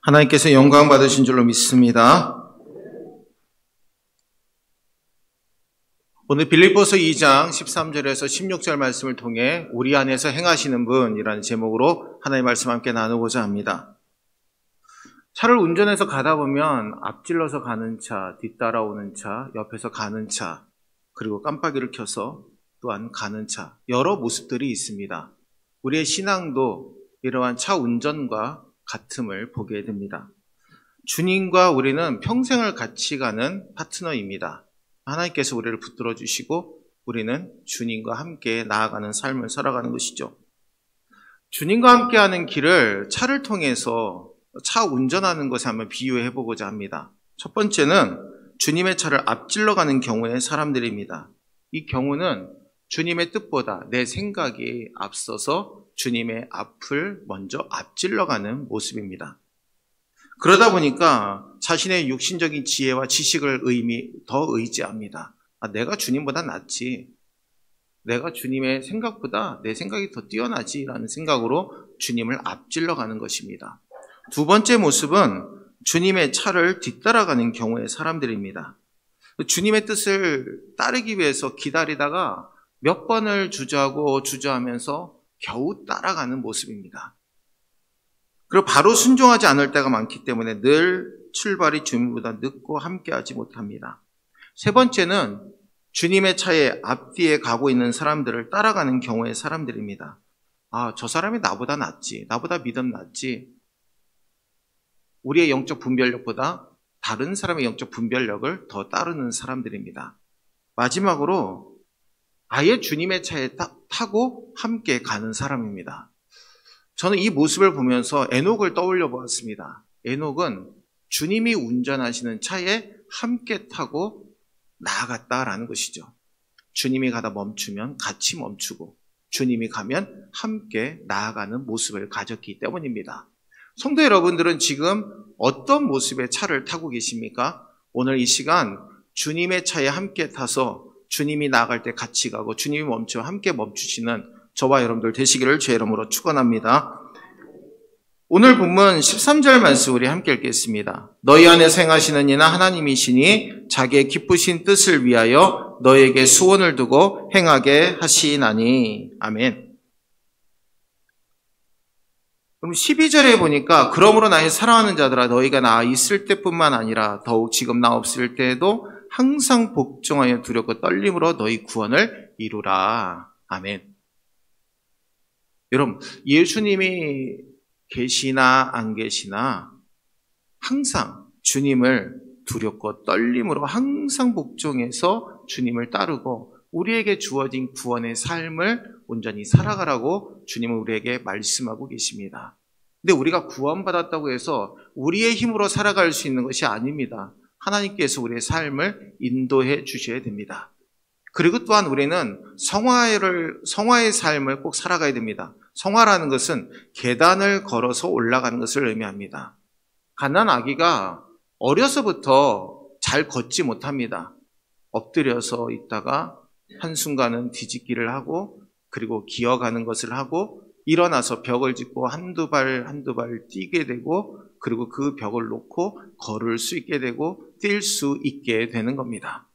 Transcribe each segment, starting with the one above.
하나님께서 영광 받으신 줄로 믿습니다. 오늘 빌립보서 2장 13절에서 16절 말씀을 통해 우리 안에서 행하시는 분이라는 제목으로 하나님의 말씀 함께 나누고자 합니다. 차를 운전해서 가다 보면 앞질러서 가는 차, 뒤따라오는 차, 옆에서 가는 차, 그리고 깜빡이를 켜서 또한 가는 차, 여러 모습들이 있습니다. 우리의 신앙도 이러한 차 운전과 같음을 보게 됩니다. 주님과 우리는 평생을 같이 가는 파트너입니다. 하나님께서 우리를 붙들어 주시고 우리는 주님과 함께 나아가는 삶을 살아가는 것이죠. 주님과 함께하는 길을 차를 통해서 차 운전하는 것에 한번 비유해 보고자 합니다. 첫 번째는 주님의 차를 앞질러 가는 경우의 사람들입니다. 이 경우는 주님의 뜻보다 내 생각이 앞서서 주님의 앞을 먼저 앞질러가는 모습입니다. 그러다 보니까 자신의 육신적인 지혜와 지식을 더 의지합니다. 내가 주님보다 낫지. 내가 주님의 생각보다 내 생각이 더 뛰어나지 라는 생각으로 주님을 앞질러가는 것입니다. 두 번째 모습은 주님의 차를 뒤따라가는 경우의 사람들입니다. 주님의 뜻을 따르기 위해서 기다리다가 몇 번을 주저하면서 겨우 따라가는 모습입니다. 그리고 바로 순종하지 않을 때가 많기 때문에 늘 출발이 주님보다 늦고 함께하지 못합니다. 세 번째는 주님의 차에 앞뒤에 가고 있는 사람들을 따라가는 경우의 사람들입니다. 저 사람이 나보다 낫지, 나보다 믿음 낫지. 우리의 영적 분별력보다 다른 사람의 영적 분별력을 더 따르는 사람들입니다. 마지막으로 아예 주님의 차에 타고 함께 가는 사람입니다. 저는 이 모습을 보면서 에녹을 떠올려 보았습니다. 에녹은 주님이 운전하시는 차에 함께 타고 나아갔다라는 것이죠. 주님이 가다 멈추면 같이 멈추고 주님이 가면 함께 나아가는 모습을 가졌기 때문입니다. 성도 여러분들은 지금 어떤 모습의 차를 타고 계십니까? 오늘 이 시간 주님의 차에 함께 타서 주님이 나아갈 때 같이 가고 주님이 멈추면 함께 멈추시는 저와 여러분들 되시기를 주의 이름으로 축원합니다. 오늘 본문 13절 말씀 우리 함께 읽겠습니다. 너희 안에서 행하시는 이는 하나님이시니 자기의 기쁘신 뜻을 위하여 너희에게 소원을 두고 행하게 하시나니. 아멘. 그럼 12절에 보니까 그러므로 나의 사랑하는 자들아 너희가 나 있을 때뿐만 아니라 더욱 지금 나 없을 때에도 항상 복종하여 두렵고 떨림으로 너희 구원을 이루라. 아멘. 여러분, 예수님이 계시나 안 계시나 항상 주님을 두렵고 떨림으로 항상 복종해서 주님을 따르고 우리에게 주어진 구원의 삶을 온전히 살아가라고 주님은 우리에게 말씀하고 계십니다. 근데 우리가 구원받았다고 해서 우리의 힘으로 살아갈 수 있는 것이 아닙니다. 하나님께서 우리의 삶을 인도해 주셔야 됩니다. 그리고 또한 우리는 성화의 삶을 꼭 살아가야 됩니다. 성화라는 것은 계단을 걸어서 올라가는 것을 의미합니다. 갓난 아기가 어려서부터 잘 걷지 못합니다. 엎드려서 있다가 한순간은 뒤집기를 하고 그리고 기어가는 것을 하고 일어나서 벽을 짚고 한두 발 뛰게 되고 그리고 그 벽을 놓고 걸을 수 있게 되고 뛸 수 있게 되는 겁니다.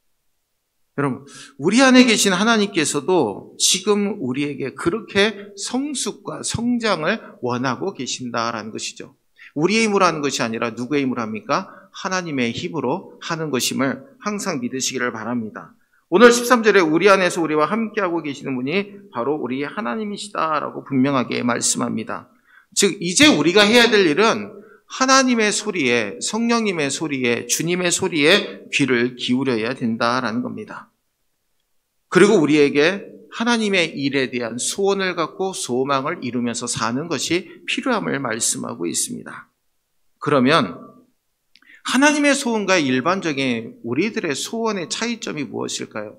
여러분, 우리 안에 계신 하나님께서도 지금 우리에게 그렇게 성숙과 성장을 원하고 계신다라는 것이죠. 우리의 힘으로 하는 것이 아니라 누구의 힘으로 합니까? 하나님의 힘으로 하는 것임을 항상 믿으시기를 바랍니다. 오늘 13절에 우리 안에서 우리와 함께하고 계시는 분이 바로 우리의 하나님이시다라고 분명하게 말씀합니다. 즉 이제 우리가 해야 될 일은 하나님의 소리에, 성령님의 소리에, 주님의 소리에 귀를 기울여야 된다라는 겁니다. 그리고 우리에게 하나님의 일에 대한 소원을 갖고 소망을 이루면서 사는 것이 필요함을 말씀하고 있습니다. 그러면 하나님의 소원과 일반적인 우리들의 소원의 차이점이 무엇일까요?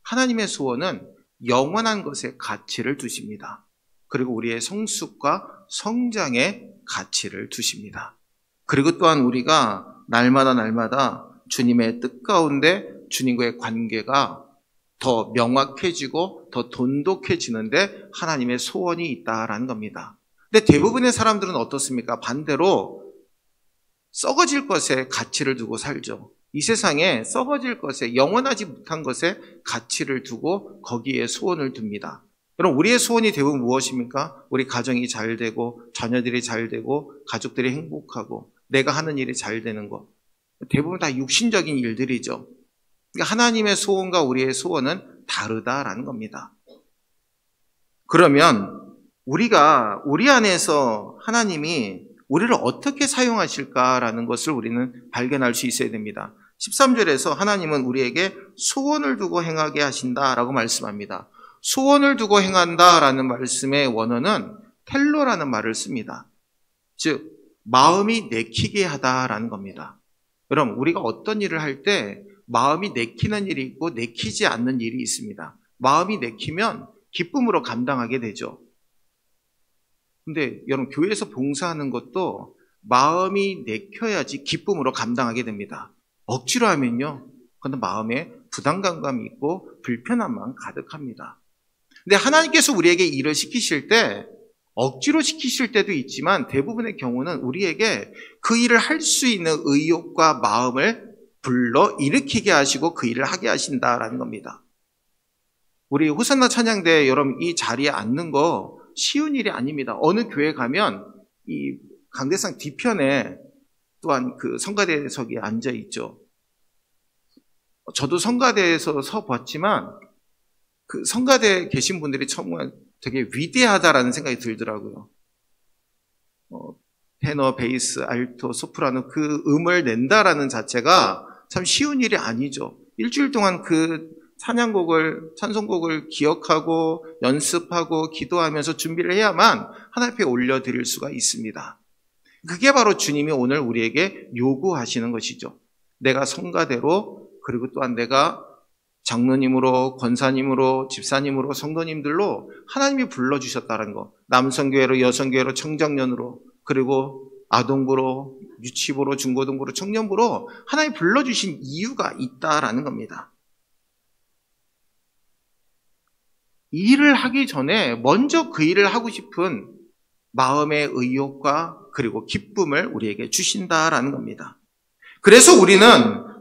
하나님의 소원은 영원한 것에 가치를 두십니다. 그리고 우리의 성숙과 성장에 가치를 두십니다. 그리고 또한 우리가 날마다 주님의 뜻 가운데 주님과의 관계가 더 명확해지고 더 돈독해지는데 하나님의 소원이 있다라는 겁니다. 근데 대부분의 사람들은 어떻습니까? 반대로 썩어질 것에 가치를 두고 살죠. 이 세상에 썩어질 것에, 영원하지 못한 것에 가치를 두고 거기에 소원을 둡니다. 여러분, 우리의 소원이 대부분 무엇입니까? 우리 가정이 잘 되고, 자녀들이 잘 되고, 가족들이 행복하고, 내가 하는 일이 잘 되는 것. 대부분 다 육신적인 일들이죠. 그러니까 하나님의 소원과 우리의 소원은 다르다라는 겁니다. 그러면 우리가 우리 안에서 하나님이 우리를 어떻게 사용하실까라는 것을 우리는 발견할 수 있어야 됩니다. 13절에서 하나님은 우리에게 소원을 두고 행하게 하신다라고 말씀합니다. 소원을 두고 행한다라는 말씀의 원어는 텔로라는 말을 씁니다. 즉 마음이 내키게 하다라는 겁니다. 여러분, 우리가 어떤 일을 할 때 마음이 내키는 일이 있고 내키지 않는 일이 있습니다. 마음이 내키면 기쁨으로 감당하게 되죠. 근데 여러분, 교회에서 봉사하는 것도 마음이 내켜야지 기쁨으로 감당하게 됩니다. 억지로 하면요, 그건 마음에 부담감이 있고 불편함만 가득합니다. 근데 하나님께서 우리에게 일을 시키실 때 억지로 시키실 때도 있지만 대부분의 경우는 우리에게 그 일을 할 수 있는 의욕과 마음을 불러 일으키게 하시고 그 일을 하게 하신다라는 겁니다. 우리 호산나 찬양대 여러분, 이 자리에 앉는 거 쉬운 일이 아닙니다. 어느 교회 가면 이 강대상 뒤편에 또한 그 성가대석이 앉아 있죠. 저도 성가대에서 서 봤지만 그 성가대에 계신 분들이 정말 되게 위대하다라는 생각이 들더라고요. 테너, 베이스, 알토, 소프라노 그 음을 낸다라는 자체가 참 쉬운 일이 아니죠. 일주일 동안 그 찬송곡을 기억하고 연습하고 기도하면서 준비를 해야만 하나님 앞에 올려드릴 수가 있습니다. 그게 바로 주님이 오늘 우리에게 요구하시는 것이죠. 내가 성가대로, 그리고 또한 내가 장로님으로, 권사님으로, 집사님으로, 성도님들로 하나님이 불러주셨다는 거. 남성교회로, 여성교회로, 청장년으로, 그리고 아동부로, 유치부로, 중고등부로, 청년부로 하나님이 불러주신 이유가 있다라는 겁니다. 이 일을 하기 전에 먼저 그 일을 하고 싶은 마음의 의욕과 그리고 기쁨을 우리에게 주신다라는 겁니다. 그래서 우리는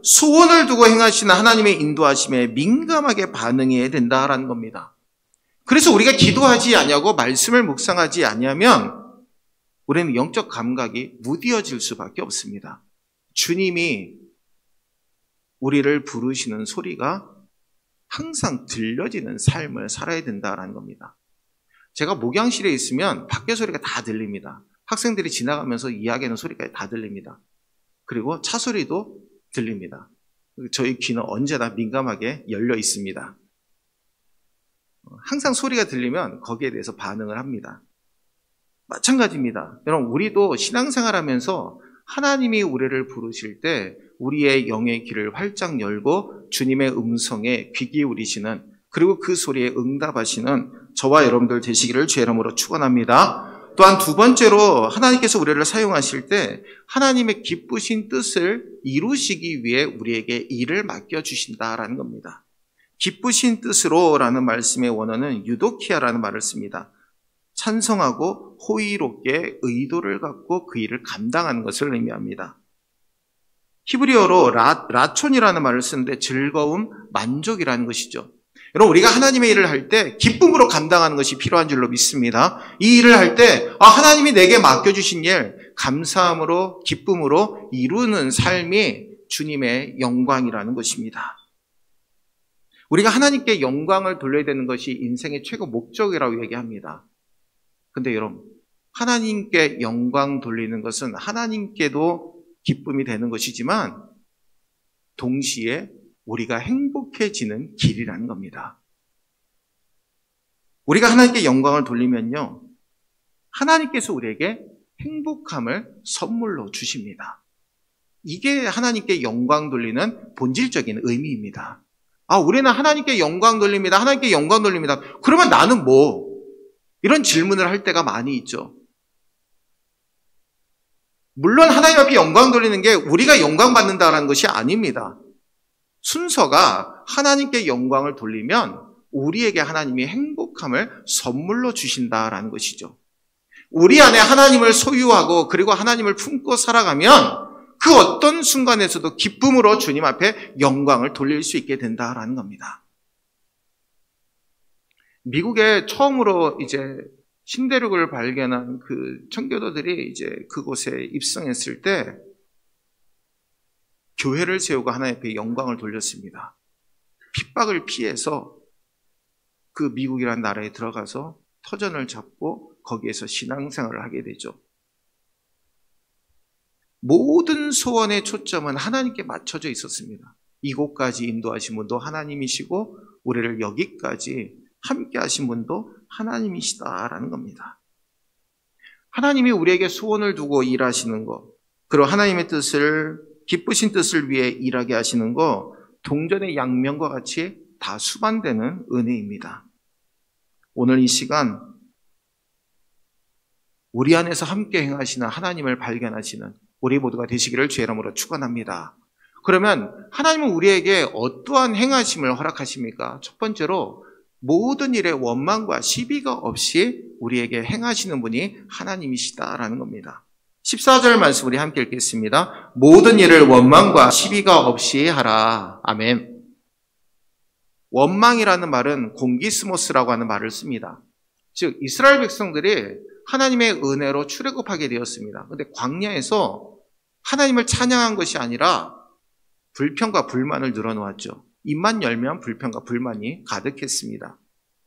소원을 두고 행하시는 하나님의 인도하심에 민감하게 반응해야 된다라는 겁니다. 그래서 우리가 기도하지 아니하고 말씀을 묵상하지 아니하면 우리는 영적 감각이 무뎌질 수밖에 없습니다. 주님이 우리를 부르시는 소리가 항상 들려지는 삶을 살아야 된다라는 겁니다. 제가 목양실에 있으면 밖에 소리가 다 들립니다. 학생들이 지나가면서 이야기하는 소리까지 다 들립니다. 그리고 차 소리도 들립니다. 저희 귀는 언제나 민감하게 열려 있습니다. 항상 소리가 들리면 거기에 대해서 반응을 합니다. 마찬가지입니다. 여러분, 우리도 신앙생활하면서 하나님이 우리를 부르실 때 우리의 영의 귀를 활짝 열고 주님의 음성에 귀 기울이시는, 그리고 그 소리에 응답하시는 저와 여러분들 되시기를 주의 이름으로 축원합니다. 또한 두 번째로 하나님께서 우리를 사용하실 때 하나님의 기쁘신 뜻을 이루시기 위해 우리에게 일을 맡겨주신다라는 겁니다. 기쁘신 뜻으로라는 말씀의 원어는 유도키아라는 말을 씁니다. 찬성하고 호의롭게 의도를 갖고 그 일을 감당하는 것을 의미합니다. 히브리어로 라촌이라는 말을 쓰는데 즐거움, 만족이라는 것이죠. 여러분, 우리가 하나님의 일을 할 때 기쁨으로 감당하는 것이 필요한 줄로 믿습니다. 이 일을 할 때 하나님이 내게 맡겨주신 일 감사함으로 기쁨으로 이루는 삶이 주님의 영광이라는 것입니다. 우리가 하나님께 영광을 돌려야 되는 것이 인생의 최고 목적이라고 얘기합니다. 근데 여러분, 하나님께 영광 돌리는 것은 하나님께도 기쁨이 되는 것이지만 동시에 우리가 행복해지는 길이라는 겁니다. 우리가 하나님께 영광을 돌리면요, 하나님께서 우리에게 행복함을 선물로 주십니다. 이게 하나님께 영광 돌리는 본질적인 의미입니다. 우리는 하나님께 영광 돌립니다. 하나님께 영광 돌립니다. 그러면 나는 뭐? 이런 질문을 할 때가 많이 있죠. 물론 하나님 앞에 영광 돌리는 게 우리가 영광 받는다는 것이 아닙니다. 순서가 하나님께 영광을 돌리면 우리에게 하나님이 행복함을 선물로 주신다라는 것이죠. 우리 안에 하나님을 소유하고 그리고 하나님을 품고 살아가면 그 어떤 순간에서도 기쁨으로 주님 앞에 영광을 돌릴 수 있게 된다라는 겁니다. 미국에 처음으로 이제 신대륙을 발견한 그 청교도들이 이제 그곳에 입성했을 때 교회를 세우고 하나님 앞에 영광을 돌렸습니다. 핍박을 피해서 그 미국이라는 나라에 들어가서 터전을 잡고 거기에서 신앙생활을 하게 되죠. 모든 소원의 초점은 하나님께 맞춰져 있었습니다. 이곳까지 인도하신 분도 하나님이시고 우리를 여기까지 함께 하신 분도 하나님이시다라는 겁니다. 하나님이 우리에게 소원을 두고 일하시는 것, 그리고 하나님의 뜻을, 기쁘신 뜻을 위해 일하게 하시는 것, 동전의 양면과 같이 다 수반되는 은혜입니다. 오늘 이 시간 우리 안에서 함께 행하시는 하나님을 발견하시는 우리 모두가 되시기를 주의 이름으로 축원합니다. 그러면 하나님은 우리에게 어떠한 행하심을 허락하십니까? 첫 번째로 모든 일에 원망과 시비가 없이 우리에게 행하시는 분이 하나님이시다라는 겁니다. 14절 말씀 우리 함께 읽겠습니다. 모든 일을 원망과 시비가 없이 하라. 아멘. 원망이라는 말은 공기스모스라고 하는 말을 씁니다. 즉 이스라엘 백성들이 하나님의 은혜로 출애굽하게 되었습니다. 그런데 광야에서 하나님을 찬양한 것이 아니라 불평과 불만을 늘어놓았죠. 입만 열면 불평과 불만이 가득했습니다.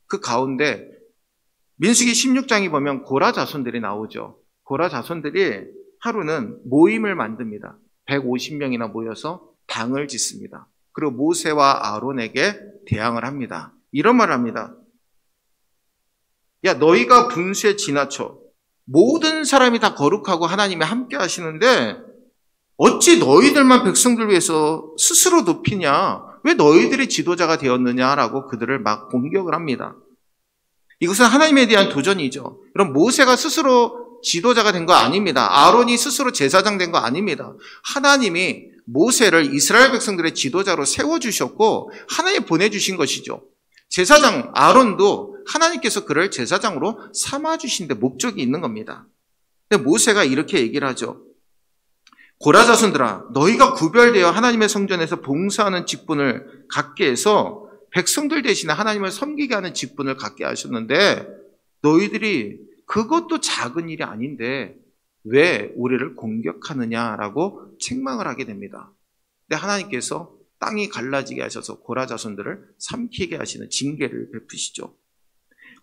그 가운데 민수기 16장에 보면 고라 자손들이 나오죠. 고라 자손들이 하루는 모임을 만듭니다. 150명이나 모여서 당을 짓습니다. 그리고 모세와 아론에게 대항을 합니다. 이런 말을 합니다. 야, 너희가 분수에 지나쳐 모든 사람이 다 거룩하고 하나님이 함께 하시는데 어찌 너희들만 백성들 위해서 스스로 높이냐? 왜 너희들이 지도자가 되었느냐라고 그들을 막 공격을 합니다. 이것은 하나님에 대한 도전이죠. 그럼 모세가 스스로 지도자가 된 거 아닙니다. 아론이 스스로 제사장 된 거 아닙니다. 하나님이 모세를 이스라엘 백성들의 지도자로 세워주셨고 하나님이 보내주신 것이죠. 제사장 아론도 하나님께서 그를 제사장으로 삼아주신 데 목적이 있는 겁니다. 근데 모세가 이렇게 얘기를 하죠. 고라 자손들아, 너희가 구별되어 하나님의 성전에서 봉사하는 직분을 갖게 해서 백성들 대신에 하나님을 섬기게 하는 직분을 갖게 하셨는데 너희들이 그것도 작은 일이 아닌데 왜 우리를 공격하느냐라고 책망을 하게 됩니다. 근데 하나님께서 땅이 갈라지게 하셔서 고라 자손들을 삼키게 하시는 징계를 베푸시죠.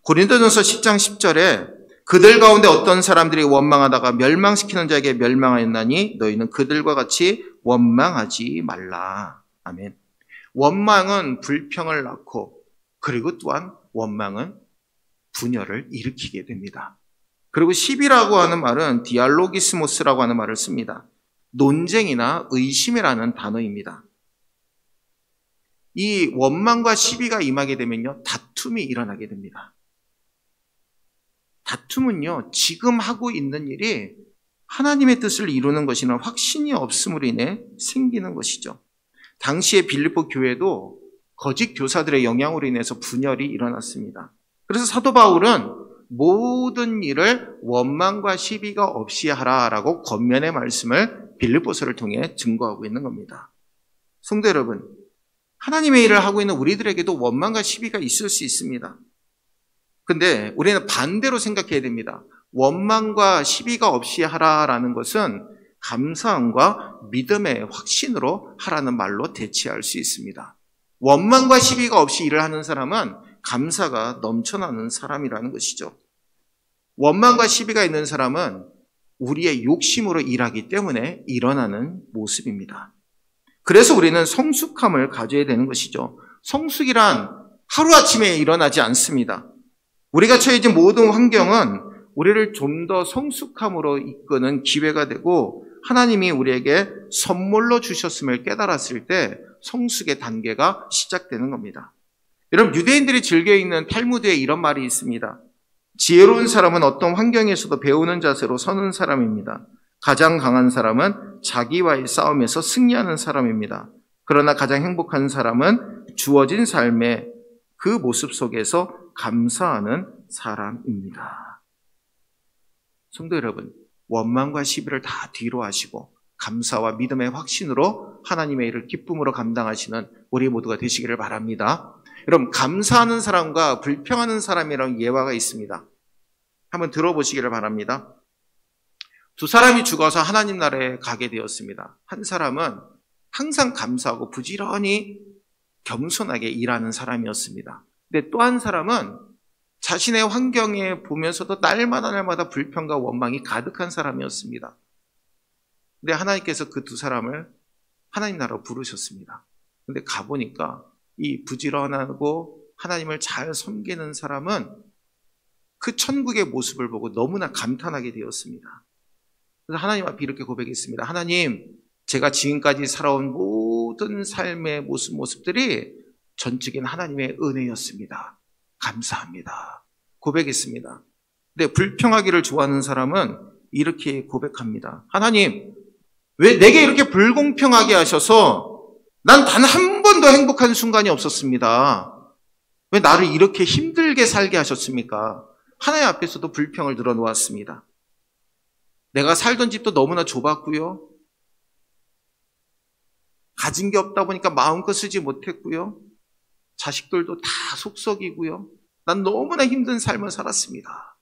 고린도전서 10장 10절에 그들 가운데 어떤 사람들이 원망하다가 멸망시키는 자에게 멸망하였나니 너희는 그들과 같이 원망하지 말라. 아멘. 원망은 불평을 낳고 그리고 또한 원망은 분열을 일으키게 됩니다. 그리고 시비라고 하는 말은 디알로기스모스라고 하는 말을 씁니다. 논쟁이나 의심이라는 단어입니다. 이 원망과 시비가 임하게 되면요, 다툼이 일어나게 됩니다. 다툼은요, 지금 하고 있는 일이 하나님의 뜻을 이루는 것이나 확신이 없음으로 인해 생기는 것이죠. 당시의 빌립보 교회도 거짓 교사들의 영향으로 인해서 분열이 일어났습니다. 그래서 사도 바울은 모든 일을 원망과 시비가 없이 하라라고 권면의 말씀을 빌립보서를 통해 증거하고 있는 겁니다. 성도 여러분, 하나님의 일을 하고 있는 우리들에게도 원망과 시비가 있을 수 있습니다. 근데 우리는 반대로 생각해야 됩니다. 원망과 시비가 없이 하라라는 것은 감사함과 믿음의 확신으로 하라는 말로 대체할 수 있습니다. 원망과 시비가 없이 일을 하는 사람은 감사가 넘쳐나는 사람이라는 것이죠. 원망과 시비가 있는 사람은 우리의 욕심으로 일하기 때문에 일어나는 모습입니다. 그래서 우리는 성숙함을 가져야 되는 것이죠. 성숙이란 하루아침에 일어나지 않습니다. 우리가 처해진 모든 환경은 우리를 좀 더 성숙함으로 이끄는 기회가 되고 하나님이 우리에게 선물로 주셨음을 깨달았을 때 성숙의 단계가 시작되는 겁니다. 여러분, 유대인들이 즐겨 읽는 탈무드에 이런 말이 있습니다. 지혜로운 사람은 어떤 환경에서도 배우는 자세로 서는 사람입니다. 가장 강한 사람은 자기와의 싸움에서 승리하는 사람입니다. 그러나 가장 행복한 사람은 주어진 삶의 그 모습 속에서 감사하는 사람입니다. 성도 여러분, 원망과 시비를 다 뒤로 하시고 감사와 믿음의 확신으로 하나님의 일을 기쁨으로 감당하시는 우리 모두가 되시기를 바랍니다. 여러분, 감사하는 사람과 불평하는 사람이라는 예화가 있습니다. 한번 들어보시기를 바랍니다. 두 사람이 죽어서 하나님 나라에 가게 되었습니다. 한 사람은 항상 감사하고 부지런히 겸손하게 일하는 사람이었습니다. 근데 또 한 사람은 자신의 환경에 보면서도 날마다 불평과 원망이 가득한 사람이었습니다. 근데 하나님께서 그 두 사람을 하나님 나라로 부르셨습니다. 근데 가보니까 이 부지런하고 하나님을 잘 섬기는 사람은 그 천국의 모습을 보고 너무나 감탄하게 되었습니다. 그래서 하나님 앞에 이렇게 고백했습니다. 하나님, 제가 지금까지 살아온 모든 삶의 모습들이 전적인 하나님의 은혜였습니다. 감사합니다. 고백했습니다. 근데 불평하기를 좋아하는 사람은 이렇게 고백합니다. 하나님, 왜 내게 이렇게 불공평하게 하셔서 난 단 한 번도 행복한 순간이 없었습니다. 왜 나를 이렇게 힘들게 살게 하셨습니까? 하나님 앞에서도 불평을 늘어놓았습니다. 내가 살던 집도 너무나 좁았고요. 가진 게 없다 보니까 마음껏 쓰지 못했고요. 자식들도 다 속썩이고요. 난 너무나 힘든 삶을 살았습니다.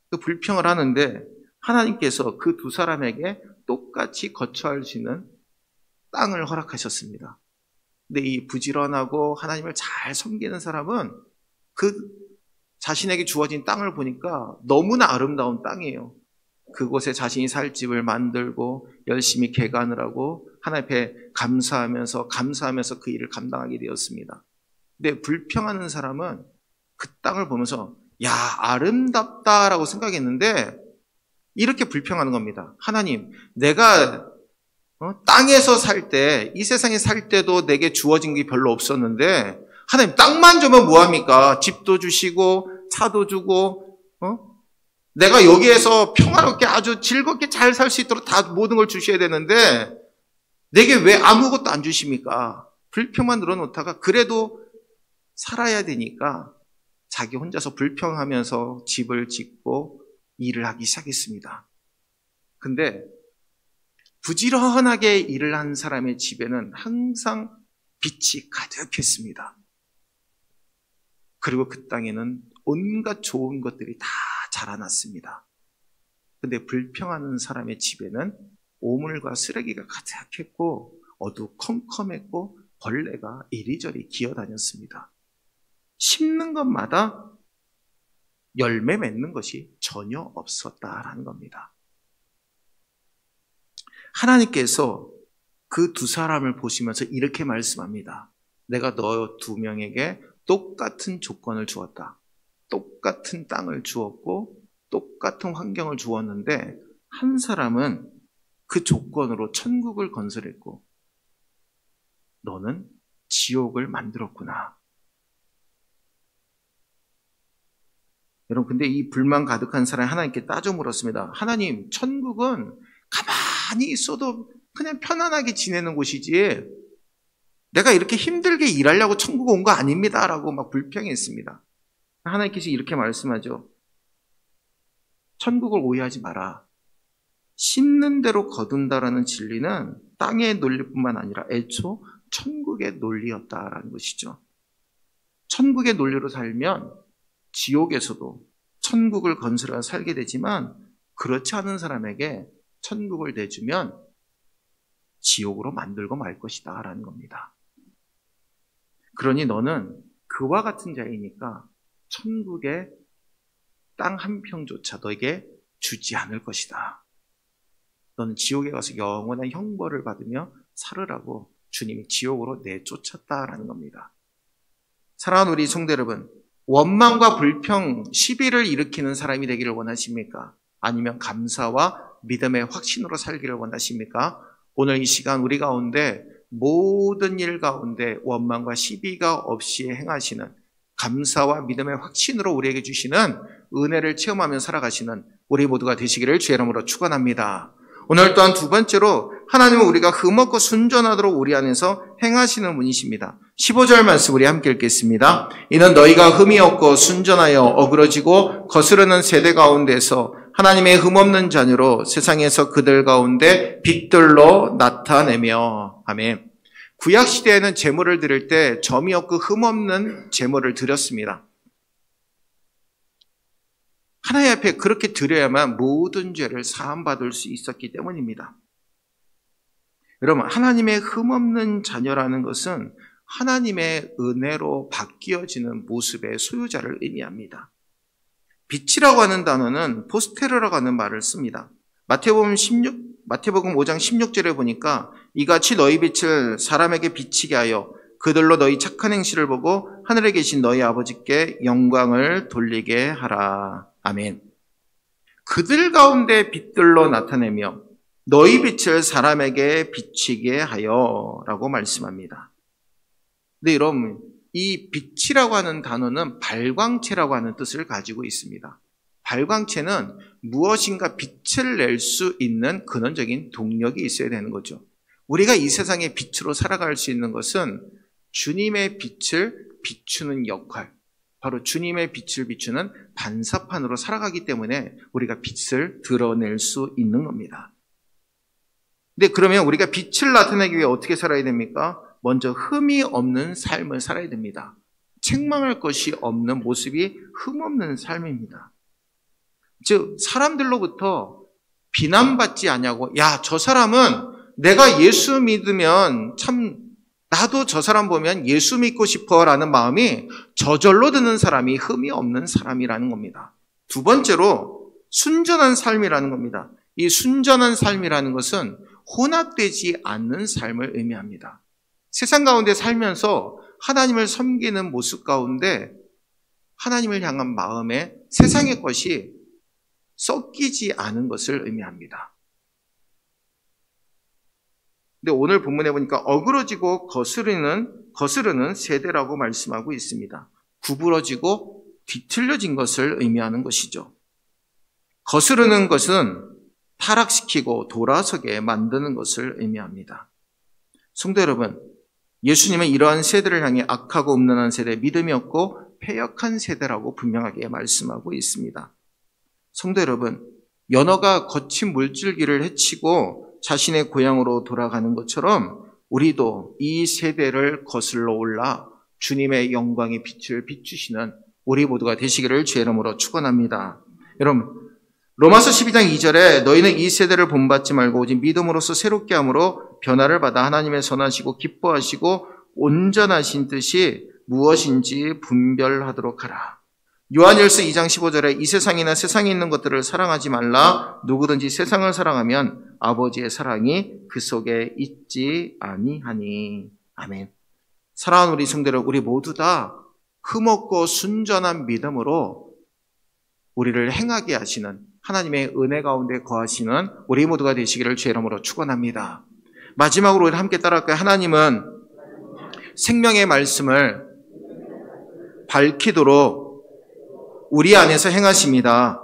그 불평을 하는데 하나님께서 그 두 사람에게 똑같이 거처할 수 있는 땅을 허락하셨습니다. 근데 이 부지런하고 하나님을 잘 섬기는 사람은 그 자신에게 주어진 땅을 보니까 너무나 아름다운 땅이에요. 그곳에 자신이 살 집을 만들고 열심히 개간을 하고 하나님 앞에 감사하면서 그 일을 감당하게 되었습니다. 근데 불평하는 사람은 그 땅을 보면서 야, 아름답다라고 생각했는데 이렇게 불평하는 겁니다. 하나님, 내가 땅에서 살 때, 이 세상에 살 때도 내게 주어진 게 별로 없었는데 하나님, 땅만 주면 뭐합니까? 집도 주시고 차도 주고 내가 여기에서 평화롭게 아주 즐겁게 잘 살 수 있도록 다 모든 걸 주셔야 되는데 내게 왜 아무것도 안 주십니까? 불평만 늘어놓다가 그래도 살아야 되니까 자기 혼자서 불평하면서 집을 짓고 일을 하기 시작했습니다. 근데 부지런하게 일을 한 사람의 집에는 항상 빛이 가득했습니다. 그리고 그 땅에는 온갖 좋은 것들이 다 자라났습니다. 근데 불평하는 사람의 집에는 오물과 쓰레기가 가득했고 어두컴컴했고 벌레가 이리저리 기어다녔습니다. 심는 것마다 열매 맺는 것이 전혀 없었다라는 겁니다. 하나님께서 그 두 사람을 보시면서 이렇게 말씀합니다. 내가 너 두 명에게 똑같은 조건을 주었다. 똑같은 땅을 주었고 똑같은 환경을 주었는데 한 사람은 그 조건으로 천국을 건설했고 너는 지옥을 만들었구나. 여러분, 근데 이 불만 가득한 사람이 하나님께 따져 물었습니다. 하나님, 천국은 가만히 있어도 그냥 편안하게 지내는 곳이지 내가 이렇게 힘들게 일하려고 천국 온 거 아닙니다 라고 막 불평했습니다. 하나님께서 이렇게 말씀하죠. 천국을 오해하지 마라. 심는 대로 거둔다라는 진리는 땅의 논리뿐만 아니라 애초 천국의 논리였다라는 것이죠. 천국의 논리로 살면 지옥에서도 천국을 건설하여 살게 되지만 그렇지 않은 사람에게 천국을 내주면 지옥으로 만들고 말 것이다 라는 겁니다. 그러니 너는 그와 같은 자이니까 천국의 땅 한 평조차 너에게 주지 않을 것이다. 너는 지옥에 가서 영원한 형벌을 받으며 살으라고 주님이 지옥으로 내쫓았다라는 겁니다. 사랑하는 우리 성도 여러분, 원망과 불평, 시비를 일으키는 사람이 되기를 원하십니까? 아니면 감사와 믿음의 확신으로 살기를 원하십니까? 오늘 이 시간 우리 가운데 모든 일 가운데 원망과 시비가 없이 행하시는 감사와 믿음의 확신으로 우리에게 주시는 은혜를 체험하며 살아가시는 우리 모두가 되시기를 주의 이름으로 축원합니다. 오늘 또한 두 번째로 하나님은 우리가 흠없고 순전하도록 우리 안에서 행하시는 분이십니다. 15절 말씀 우리 함께 읽겠습니다. 이는 너희가 흠이 없고 순전하여 어그러지고 거스르는 세대 가운데서 하나님의 흠없는 자녀로 세상에서 그들 가운데 빛들로 나타내며. 아멘. 구약 시대에는 제물을 드릴 때 점이 없고 흠없는 제물을 드렸습니다. 하나님 앞에 그렇게 드려야만 모든 죄를 사함받을 수 있었기 때문입니다. 여러분, 하나님의 흠없는 자녀라는 것은 하나님의 은혜로 바뀌어지는 모습의 소유자를 의미합니다. 빛이라고 하는 단어는 포스테르라고 하는 말을 씁니다. 마태복음 5장 16절에 보니까 이같이 너희 빛을 사람에게 비치게 하여 그들로 너희 착한 행실을 보고 하늘에 계신 너희 아버지께 영광을 돌리게 하라. 아멘. 그들 가운데 빛들로 나타내며 너희 빛을 사람에게 비치게 하여 라고 말씀합니다. 근데 여러분, 이 빛이라고 하는 단어는 발광체라고 하는 뜻을 가지고 있습니다. 발광체는 무엇인가 빛을 낼 수 있는 근원적인 동력이 있어야 되는 거죠. 우리가 이 세상의 빛으로 살아갈 수 있는 것은 주님의 빛을 비추는 역할, 바로 주님의 빛을 비추는 반사판으로 살아가기 때문에 우리가 빛을 드러낼 수 있는 겁니다. 근데 그러면 우리가 빛을 나타내기 위해 어떻게 살아야 됩니까? 먼저 흠이 없는 삶을 살아야 됩니다. 책망할 것이 없는 모습이 흠없는 삶입니다. 즉 사람들로부터 비난받지 않냐고, 야, 저 사람은 내가 예수 믿으면 참 나도 저 사람 보면 예수 믿고 싶어 라는 마음이 저절로 드는 사람이 흠이 없는 사람이라는 겁니다. 두 번째로 순전한 삶이라는 겁니다. 이 순전한 삶이라는 것은 혼합되지 않는 삶을 의미합니다. 세상 가운데 살면서 하나님을 섬기는 모습 가운데 하나님을 향한 마음에 세상의 것이 섞이지 않은 것을 의미합니다. 근데 오늘 본문에 보니까 어그러지고 거스르는 세대라고 말씀하고 있습니다. 구부러지고 뒤틀려진 것을 의미하는 것이죠. 거스르는 것은 타락시키고 돌아서게 만드는 것을 의미합니다. 성도 여러분, 예수님은 이러한 세대를 향해 악하고 음란한 세대, 믿음이 없고 패역한 세대라고 분명하게 말씀하고 있습니다. 성도 여러분, 연어가 거친 물줄기를 헤치고 자신의 고향으로 돌아가는 것처럼 우리도 이 세대를 거슬러 올라 주님의 영광의 빛을 비추시는 우리 모두가 되시기를 주의 이름으로 축원합니다. 여러분, 로마서 12장 2절에 너희는 이 세대를 본받지 말고 오직 믿음으로써 새롭게 함으로 변화를 받아 하나님의 선하시고 기뻐하시고 온전하신 뜻이 무엇인지 분별하도록 하라. 요한일서 2장 15절에 이 세상이나 세상에 있는 것들을 사랑하지 말라. 누구든지 세상을 사랑하면 아버지의 사랑이 그 속에 있지 아니하니. 아멘. 사랑하는 우리 성도들, 우리 모두 다 흠없고 순전한 믿음으로 우리를 행하게 하시는 하나님의 은혜 가운데 거하시는 우리 모두가 되시기를 주의 이름으로 축원합니다. 마지막으로 우리 함께 따라할까요? 하나님은 생명의 말씀을 밝히도록 우리 안에서 행하십니다.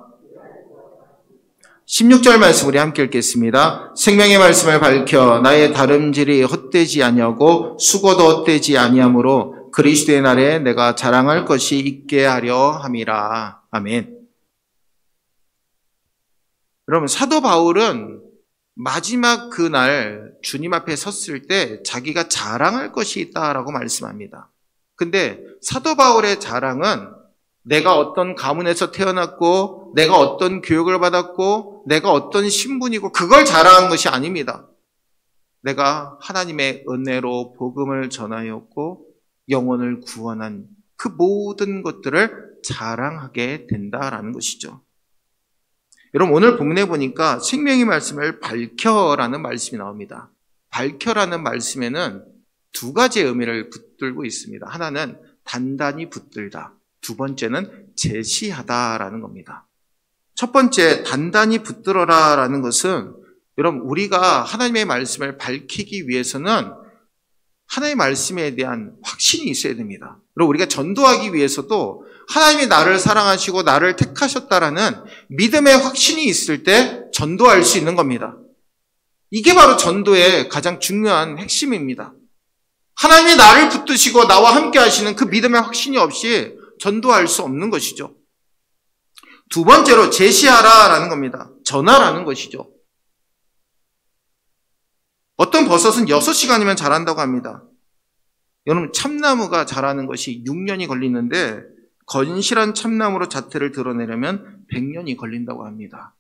16절 말씀 우리 함께 읽겠습니다. 생명의 말씀을 밝혀 나의 다름질이 헛되지 아니하고 수고도 헛되지 아니하므로 그리스도의 날에 내가 자랑할 것이 있게 하려 함이라. 아멘. 여러분, 사도 바울은 마지막 그날 주님 앞에 섰을 때 자기가 자랑할 것이 있다라고 말씀합니다. 근데 사도 바울의 자랑은 내가 어떤 가문에서 태어났고 내가 어떤 교육을 받았고 내가 어떤 신분이고 그걸 자랑한 것이 아닙니다. 내가 하나님의 은혜로 복음을 전하였고 영혼을 구원한 그 모든 것들을 자랑하게 된다라는 것이죠. 여러분, 오늘 본문에 보니까 생명의 말씀을 밝혀라는 말씀이 나옵니다. 밝혀라는 말씀에는 두 가지의 의미를 붙들고 있습니다. 하나는 단단히 붙들다. 두 번째는 제시하다라는 겁니다. 첫 번째, 단단히 붙들어라라는 것은 여러분, 우리가 하나님의 말씀을 밝히기 위해서는 하나님의 말씀에 대한 확신이 있어야 됩니다. 그리고 우리가 전도하기 위해서도 하나님이 나를 사랑하시고 나를 택하셨다라는 믿음의 확신이 있을 때 전도할 수 있는 겁니다. 이게 바로 전도의 가장 중요한 핵심입니다. 하나님이 나를 붙드시고 나와 함께 하시는 그 믿음의 확신이 없이 전도할 수 없는 것이죠. 두 번째로 제시하라라는 겁니다. 전하라는 것이죠. 어떤 버섯은 6시간이면 자란다고 합니다. 여러분, 참나무가 자라는 것이 6년이 걸리는데 건실한 참나무로 자태를 드러내려면 100년이 걸린다고 합니다.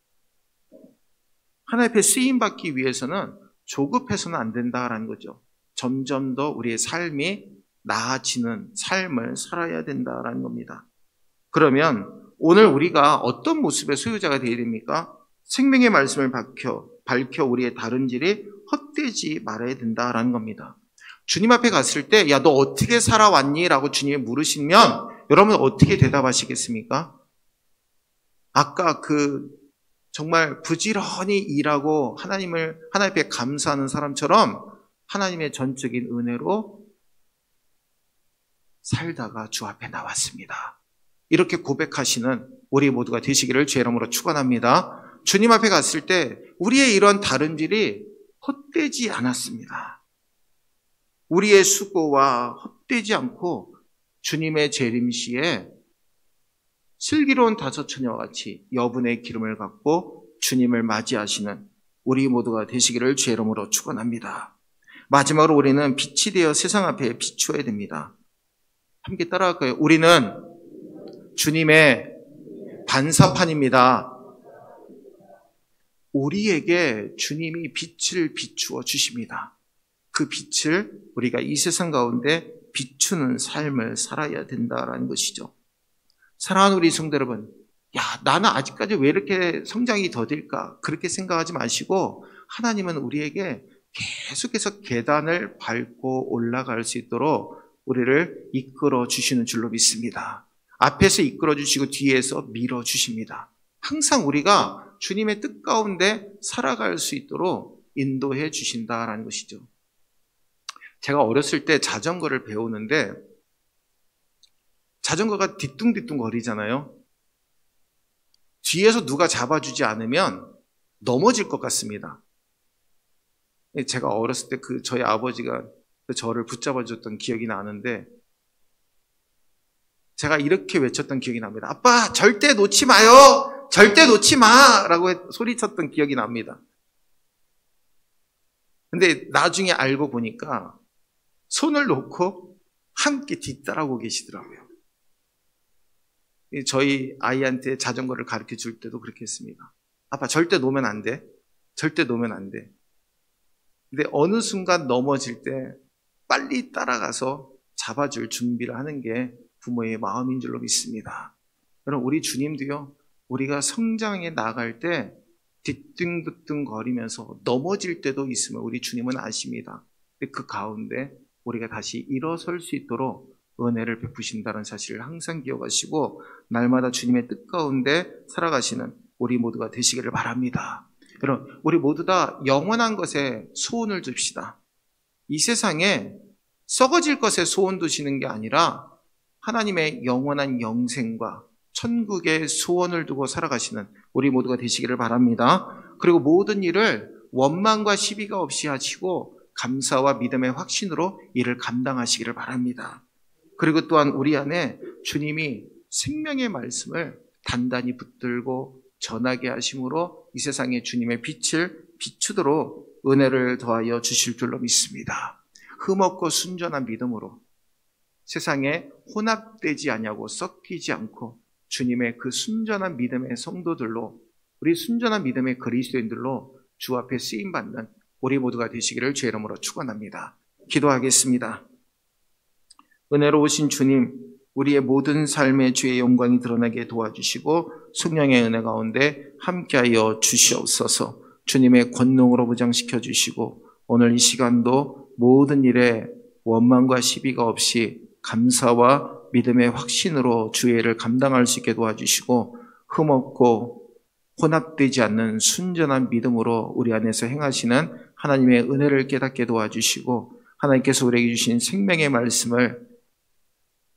하나님 앞에 쓰임받기 위해서는 조급해서는 안 된다라는 거죠. 점점 더 우리의 삶이 나아지는 삶을 살아야 된다라는 겁니다. 그러면 오늘 우리가 어떤 모습의 소유자가 되어야 됩니까? 생명의 말씀을 밝혀 우리의 다름질이 헛되지 말아야 된다라는 겁니다. 주님 앞에 갔을 때, 야, 너 어떻게 살아왔니? 라고 주님이 물으시면 여러분 어떻게 대답하시겠습니까? 아까 정말 부지런히 일하고 하나님 앞에 감사하는 사람처럼 하나님의 전적인 은혜로 살다가 주 앞에 나왔습니다. 이렇게 고백하시는 우리 모두가 되시기를 주의 이름으로 축원합니다. 주님 앞에 갔을 때 우리의 이런 다름질이 헛되지 않았습니다. 우리의 수고와 헛되지 않고 주님의 재림시에 슬기로운 다섯처녀와 같이 여분의 기름을 갖고 주님을 맞이하시는 우리 모두가 되시기를 주의 이름으로 축원합니다. 마지막으로 우리는 빛이 되어 세상 앞에 비추어야 됩니다. 함께 따라할까요? 우리는 주님의 반사판입니다. 우리에게 주님이 빛을 비추어 주십니다. 그 빛을 우리가 이 세상 가운데 비추는 삶을 살아야 된다라는 것이죠. 사랑하는 우리 성도 여러분, 야, 나는 아직까지 왜 이렇게 성장이 더딜까? 그렇게 생각하지 마시고 하나님은 우리에게 계속해서 계단을 밟고 올라갈 수 있도록 우리를 이끌어 주시는 줄로 믿습니다. 앞에서 이끌어 주시고 뒤에서 밀어 주십니다. 항상 우리가 주님의 뜻 가운데 살아갈 수 있도록 인도해 주신다라는 것이죠. 제가 어렸을 때 자전거를 배우는데 자전거가 뒤뚱뒤뚱 거리잖아요. 뒤에서 누가 잡아주지 않으면 넘어질 것 같습니다. 제가 어렸을 때 저희 아버지가 저를 붙잡아줬던 기억이 나는데 제가 이렇게 외쳤던 기억이 납니다. 아빠, 절대 놓지 마요! 절대 놓지 마! 라고 소리쳤던 기억이 납니다. 근데 나중에 알고 보니까 손을 놓고 함께 뒤따라오고 계시더라고요. 저희 아이한테 자전거를 가르쳐 줄 때도 그렇게 했습니다. 아빠, 절대 놓으면 안 돼. 절대 놓으면 안 돼. 근데 어느 순간 넘어질 때 빨리 따라가서 잡아줄 준비를 하는 게 부모의 마음인 줄로 믿습니다. 여러분, 우리 주님도요, 우리가 성장해 나갈 때 뒤뚱뒤뚱 거리면서 넘어질 때도 있으면 우리 주님은 아십니다. 근데 그 가운데 우리가 다시 일어설 수 있도록 은혜를 베푸신다는 사실을 항상 기억하시고 날마다 주님의 뜻 가운데 살아가시는 우리 모두가 되시기를 바랍니다. 여러분, 우리 모두 다 영원한 것에 소원을 둡시다. 이 세상에 썩어질 것에 소원 두시는 게 아니라 하나님의 영원한 영생과 천국의 소원을 두고 살아가시는 우리 모두가 되시기를 바랍니다. 그리고 모든 일을 원망과 시비가 없이 하시고 감사와 믿음의 확신으로 일을 감당하시기를 바랍니다. 그리고 또한 우리 안에 주님이 생명의 말씀을 단단히 붙들고 전하게 하심으로 이 세상에 주님의 빛을 비추도록 은혜를 더하여 주실 줄로 믿습니다. 흠없고 순전한 믿음으로 세상에 혼합되지 아니하고 섞이지 않고 주님의 그 순전한 믿음의 성도들로, 우리 순전한 믿음의 그리스도인들로 주 앞에 쓰임받는 우리 모두가 되시기를 주의 이름으로 축원합니다. 기도하겠습니다. 은혜로우신 주님, 우리의 모든 삶의 주의 영광이 드러나게 도와주시고 성령의 은혜 가운데 함께하여 주시옵소서. 주님의 권능으로 무장시켜 주시고 오늘 이 시간도 모든 일에 원망과 시비가 없이 감사와 믿음의 확신으로 주의 일을 감당할 수 있게 도와주시고 흠없고 혼합되지 않는 순전한 믿음으로 우리 안에서 행하시는 하나님의 은혜를 깨닫게 도와주시고 하나님께서 우리에게 주신 생명의 말씀을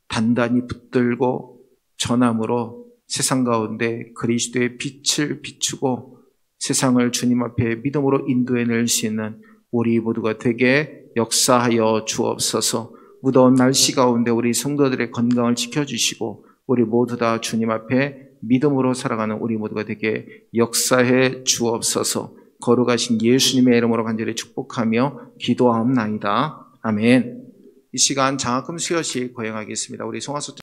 단단히 붙들고 전함으로 세상 가운데 그리스도의 빛을 비추고 세상을 주님 앞에 믿음으로 인도해낼 수 있는 우리 모두가 되게 역사하여 주옵소서. 무더운 날씨 가운데 우리 성도들의 건강을 지켜주시고 우리 모두 다 주님 앞에 믿음으로 살아가는 우리 모두가 되게 역사해 주옵소서. 거룩하신 예수님의 이름으로 간절히 축복하며 기도하옵나이다. 아멘. 이 시간 장학금 수여식 거행하겠습니다. 우리 송하수